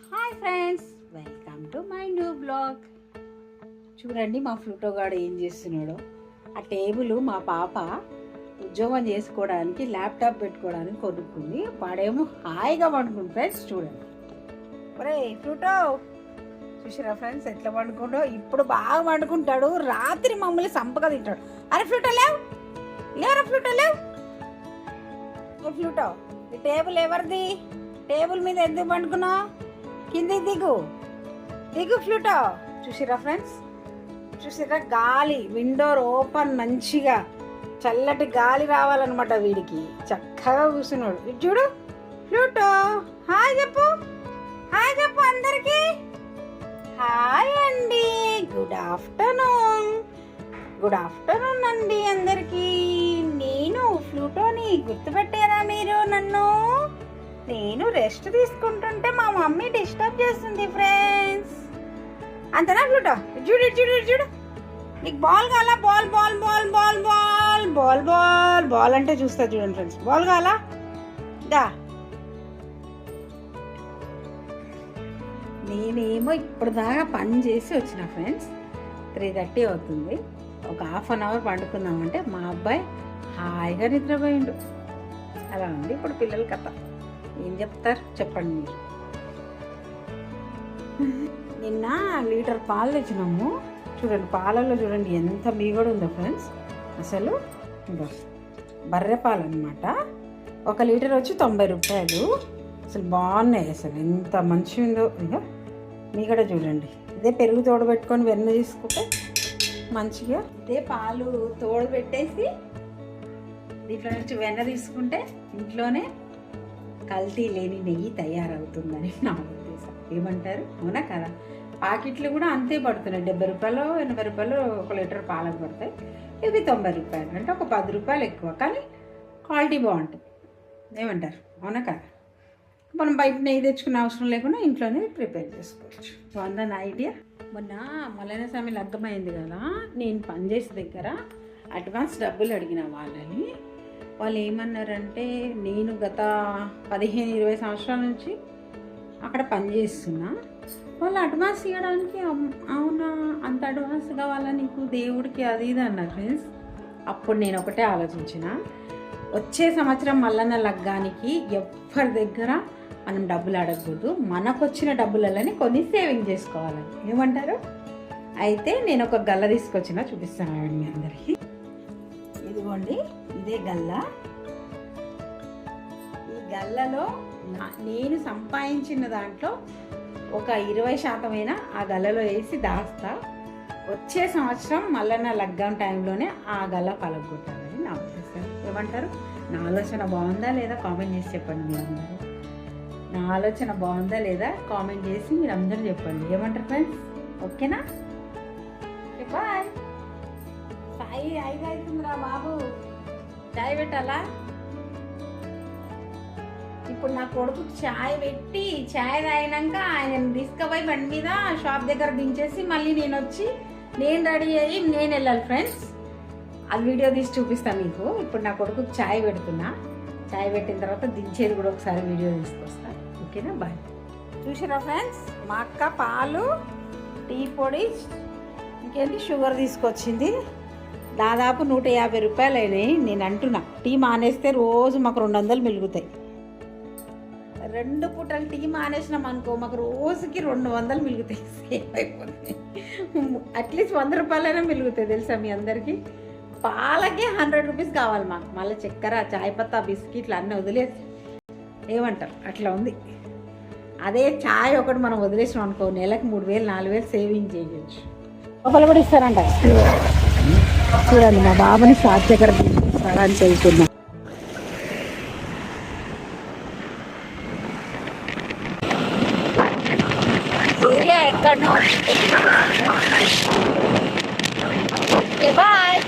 Hi friends, welcome to my new blog. చూడండి మా ఫ్లూటో గాడు ఏం చేస్తున్నాడో. ఆ టేబుల్ మా పాప ఉద్యోగం చేసుకోవడానికి ల్యాప్టాప్ పెట్టుకోవడానికి కొనుక్కుంది. వాడేమో హాయిగా పండుకుంది ఫ్రెండ్స్. చూడండి ఒరే ఫ్లూటో, చూసారా ఫ్రెండ్స్ ఎట్లా పండుకుంటో. ఇప్పుడు బాగా పండుకుంటాడు, రాత్రి మమ్మల్ని సంపగా తింటాడు. అరే ఫ్లూటో లేవు, లేవరా ఫ్లూటో లేవు. ఫ్లూటో, ఈ టేబుల్ ఎవరిది? టేబుల్ మీద ఎందుకు పండుకున్నావు? కిందికి దిగు, దిగు ఫ్లూటో. చూసిరా ఫ్రెండ్స్, చూసిరా గాలి, విండోర్ ఓపెన్, మంచిగా చల్లటి గాలి రావాలన్నమాట వీడికి. చక్కగా కూర్చున్నాడు. ఇటు చూడు ఫ్లూటో, హాయ్ చెప్పు, హాయ్ చెప్పు అందరికి. హాయ్ అండి, గుడ్ ఆఫ్టర్నూన్, గుడ్ ఆఫ్టర్నూన్ అండి అందరికీ. నేను ఫ్లూటోని గుర్తుపెట్టారా మీరు నన్ను? నేను రెస్ట్ తీసుకుంటుంటే మా మమ్మీ డిస్టర్బ్ చేస్తుంది ఫ్రెండ్స్. అంతేనా ఫ్లూటో? చూడు చూడు చూడు, నీకు బాల్ కావాలా? Ball ball ball ball ball ball ball ball అంటే చూస్తా చూడండి ఫ్రెండ్స్. బాల్ కావాలా? దా. నేనేమో ఇప్పుడు దాకా పని చేసి వచ్చిన ఫ్రెండ్స్. 3:30 అవుతుంది. ఒక హాఫ్ అన్ అవర్ పండుకుందామంటే మా అబ్బాయి హాయిగా నిద్రపోయిండు. అలా ఉంది ఇప్పుడు పిల్లల కథ. ఏం చెప్తారు చెప్పండి మీరు. నిన్న లీటర్ పాలు తెచ్చినాము. చూడండి పాలలో చూడండి ఎంత మీగడ ఉందో ఫ్రెండ్స్. అసలు బర్రె పాలు అనమాట. 1 లీటర్ వచ్చి 90 రూపాయలు. అసలు బాగున్నాయి, అసలు ఎంత మంచిగా ఉందో. ఇక మీగడ చూడండి. ఇదే పెరుగు తోడబెట్టుకొని వెన్న తీసుకుంటే మంచిగా, ఇదే పాలు తోడబెట్టేసి దీంట్లో నుంచి వెన్న తీసుకుంటే ఇంట్లోనే కల్తీ లేని నెయ్యి తయారవుతుందని నా ఉద్దేశం. ఏమంటారు? అవునా కదా? ప్యాకెట్లు కూడా అంతే పడుతున్నాయి. 70 రూపాయలు 80 రూపాయలు 1 లీటర్ పాలకు పడతాయి. ఇవి 90 రూపాయలు, అంటే ఒక 10 రూపాయలు ఎక్కువ, కానీ క్వాలిటీ బాగుంటుంది. ఏమంటారు? అవునా కదా? మనం బయట నెయ్యి తెచ్చుకునే అవసరం లేకుండా ఇంట్లోనే ప్రిపేర్ చేసుకోవచ్చు. బాగుందా నా ఐడియా? మొన్న మల్లన్న స్వామి లగ్గమైంది కదా, నేను పనిచేసే దగ్గర అడ్వాన్స్ డబ్బులు అడిగిన వాళ్ళని. వాళ్ళు ఏమన్నారంటే, నేను గత 15-20 సంవత్సరాల నుంచి అక్కడ పనిచేస్తున్నా, వాళ్ళు అడ్వాన్స్ ఇవ్వడానికి అవునా అంత అడ్వాన్స్ కావాలా నీకు దేవుడికి అది ఇది అన్నారు ఫ్రెండ్స్. అప్పుడు నేను ఒకటే ఆలోచించిన, వచ్చే సంవత్సరం మల్లన్న లగ్గానికి ఎవరి దగ్గర మనం డబ్బులు అడగకూడదు, మనకు వచ్చిన డబ్బులలోనే కొన్ని సేవింగ్ చేసుకోవాలని. ఏమంటారు? అయితే నేను ఒక గల్ల తీసుకొచ్చిన, చూపిస్తాను మీ అందరికీ. ఇదిగోండి, ఇదే గల్ల. ఈ గల్లలో నేను సంపాదించిన దాంట్లో ఒక 20% ఆ గల్లలో వేసి దాస్తా. వచ్చే సంవత్సరం మల్లన్న లగ్గం టైంలోనే ఆ గల్ల పలగొట్టాలని నా ఉద్దేశం. ఏమంటారు? నా ఆలోచన బాగుందా లేదా కామెంట్ చేసి చెప్పండి మీరు అందరూ. నా ఆలోచన బాగుందా లేదా కామెంట్ చేసి మీరు అందరూ చెప్పండి. ఏమంటారు ఫ్రెండ్స్? ఓకేనా? బాయ్. 5 అవుతుందిరా బాబు, చాయ్ పెట్టాలా? ఇప్పుడు నా కొడుకు చాయ్ పెట్టి, చాయ్ తాగినాక ఆయన తీసుకుపోయి బండి మీద షాప్ దగ్గర దించేసి మళ్ళీ నేను వచ్చి నేను రెడీ అయ్యి నేను వెళ్ళాలి ఫ్రెండ్స్. అది వీడియో తీసి చూపిస్తాను మీకు. ఇప్పుడు నా కొడుకు చాయ్ పెడుతున్నా. చాయ్ పెట్టిన తర్వాత దించేది కూడా ఒకసారి వీడియో తీసుకొస్తాను. ఓకేనా? బాయ్. చూసారా ఫ్రెండ్స్, మా అక్క పాలు, టీ పొడి, ఇంకేంటి షుగర్ తీసుకొచ్చింది. దాదాపు 150 రూపాయలు అయినాయి. నేను అంటున్నా, టీ మానేస్తే రోజు మాకు 200 మిగులుతాయి. 2 పూటలు టీ మానేసినాం అనుకో, మాకు రోజుకి 200 మిగులుతాయి. సేవ్ అయిపోతుంది. అట్లీస్ట్ 100 రూపాయలైనా మిగులుతాయి తెలుసా మీ అందరికీ. పాలకే 100 రూపీస్ కావాలి మాకు. మళ్ళీ చక్కెర, చాయ్ పత్తా, బిస్కెట్లు అన్నీ వదిలేసి. ఏమంటారు? అట్లా ఉంది. అదే చాయ్ ఒకటి మనం వదిలేసినాం అనుకో, నెలకు 3000-4000 సేవింగ్ చేయొచ్చు. లోపల కూడా ఇస్తారంట. చూడండి, మా బాబుని షాప్ దగ్గర తీసుకురావడానికి వెళ్తున్నా. ఎక్కడో బాయ్.